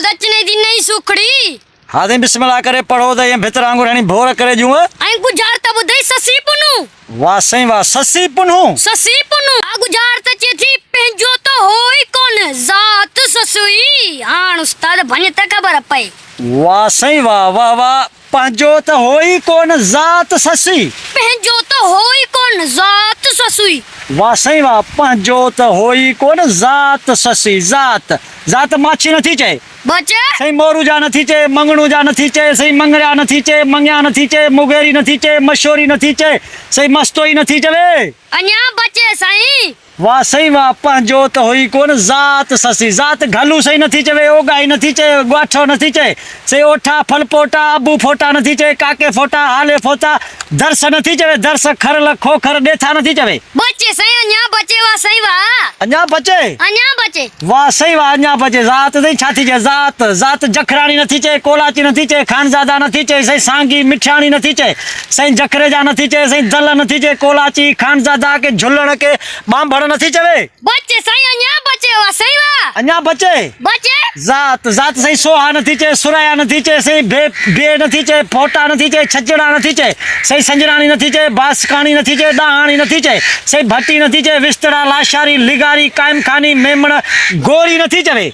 आदत नहीं दी नहीं सुखड़ी हादे बिस्मिल्लाह करे पढ़ो दे भितर आंगुर हणी भोर करे जूं आई गुजार त बुधई ससी पुनु वाह सही वाह ससी पुनू आ गुजार त चेथी पंहिंजो त होई कोन जात ससुई हाण उस्ताद भन त खबर पई वाह सही वाह वाह वाह पंहिंजो त होई कोन जात ससी पंहिंजो त होई कोन जात ससुई वाह सही वाह पंहिंजो त होई कोन जात ससी जात जात माछी नथी चए बचे सही मोरू जा नथी चए मंगणू जा नथी चए सही मंगरिया नथी चए मंगिया नथी चए मुगेरी नथी चए मशोरी नथी चए सही मस्तोई नथी चवे अन्या बचे साईं वाह सही वाह पंहिंजो त होई कोन जात ससी जात घलू सही नथी चवे ओगाई नथी चए ग्वाठो नथी चए सही ओठा फल पोटा अबू फोटा नथी चए काके फोटा हाले फोटा दर्श नथी चवे दर्श खरल खोखर डेथा नथी चवे बचे साईं अन्या बचे वा सही वा अञा बचे वाह सही वाह अञा बचे जात सही छा थी चए जात जात जखराणी नथी चए कोलाची नथी चए खानजादा नथी चए सही सांगी मिठाणी नथी चए सही जखरे जा नथी चए सही दल नथी चए कोलाची खानजादा के झुलण के बांभड़ नथी चवे बचे साईं अन्या बचे वा सही वा अञा बचे जात जात सही सोहा नथी चए सुराया नथी चए सही बे नथी चए फोटा नथी चए छजड़ा नथी चए सही संजराणी नथी चए बासकाणी नथी चए दाहाणी नथी चए सही भट्टी नथी चए विस्तरा लाशारी लिगारी कायम खानी मेमण गोरी नथी चवे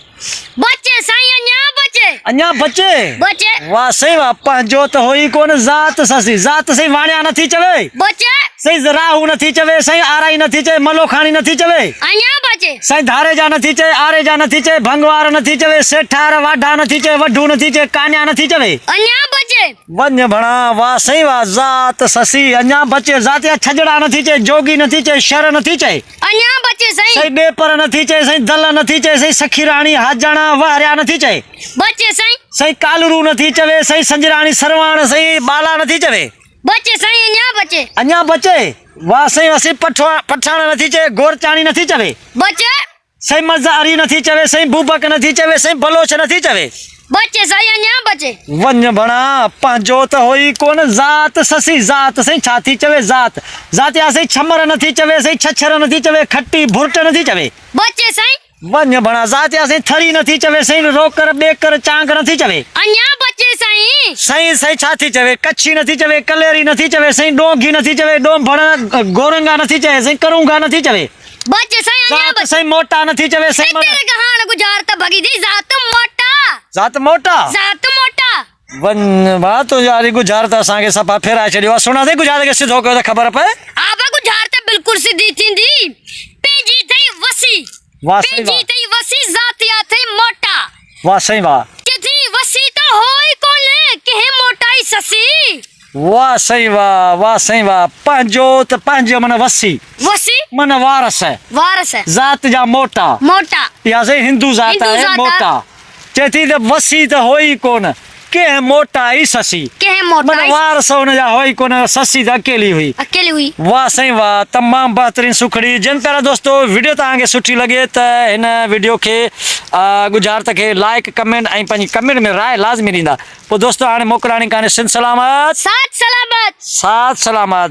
बचे साईं अञा बचे वाह सही वाह पंहिंजो त होई कोन जात ससी जात सही वाणिया नथी चवे बचे सही राहू नथी चवे सही आराई नथी चए मलोखाणी नथी चवे अन्या बचे सही धारे जा नथी चए आरे जा नथी चए भंगवार नथी चवे सेठार वाढा नथी चए वढू नथी चए कान्या नथी चवे अन्या बचे वन्य भणा वाह सही वाह जात ससी अञा बचे जातिया छजड़ा नथी चए जोगी नथी चए शर नथी चए अन्या बचे सही बेपर नथी चए सही दल नथी चए सही सखीराणी हाजणा वहरिया नथी चए बचे साईं सही कालरू नथी चवे सही संजराणी सरवाण सही बाला नथी चवे बचे साईं अञा बचे वाह सही सही पठाण नथी चए गोरचाणी नथी चवे बचे सही मज़ारी नथी चवे सही बूबक नथी चवे सही बलोच नथी चवे बचे साईं अन्या बचे वन्य भणा पंहिंजो त होई कोन जात ससी जात सही छा थी चवे जात जातिया सही छमर नथी चवे सही छछर नथी चवे खट्टी भुर्ट नथी चवे बचे साईं वन्य भणा जातिया सही थरी नथी चवे सही रोकर बेकर चांग नथी चवे अन्या बचे साईं सही सही छा थी चवे कच्छी नथी चवे कलेरी नथी चवे सही डोंगी नथी चवे डोम भण गोरंगा नथी चवे सही करूंगा नथी चवे बचे साईं अन्या बचे सही मोटा नथी चवे सही तेरे कहाण गुजार त भगी दी जात मोटा वन बा तो यार गुजार त असांखे सफ़ा फेराए छॾियो सुना दे गुजार के सिधो कयो त ख़बर पए आबा गुजार त बिल्कुल सीधी थींदी पेजी थई वसी वाह सही पेजी थई वसी जातिया थई मोटा वाह सही वाह के थी वसी त होई कोने के मोटाई ससी वाह सही वाह पंहिंजो त पंहिंजो मन वसी मन वारस है जात जा मोटा या सही हिंदू जात है मोटा चेती त वसी त होई कोन के मोटा ई ससी मन वारस हुन जा होई कोन ससी त अकेली हुई वाह सही वाह तमाम बेहतरीन सुखड़ी जिन प्यारा दोस्तों वीडियो तव्हांखे सुठी लगे त हिन वीडियो के गुजारत के लाइक कमेंट ऐं पंहिंजी कमेंट में राय लाज़मी ॾींदा पोइ दोस्तों हाणे मोकिलाणी कान्हे सिंध सलामत साथ सलामत साथ सलामत।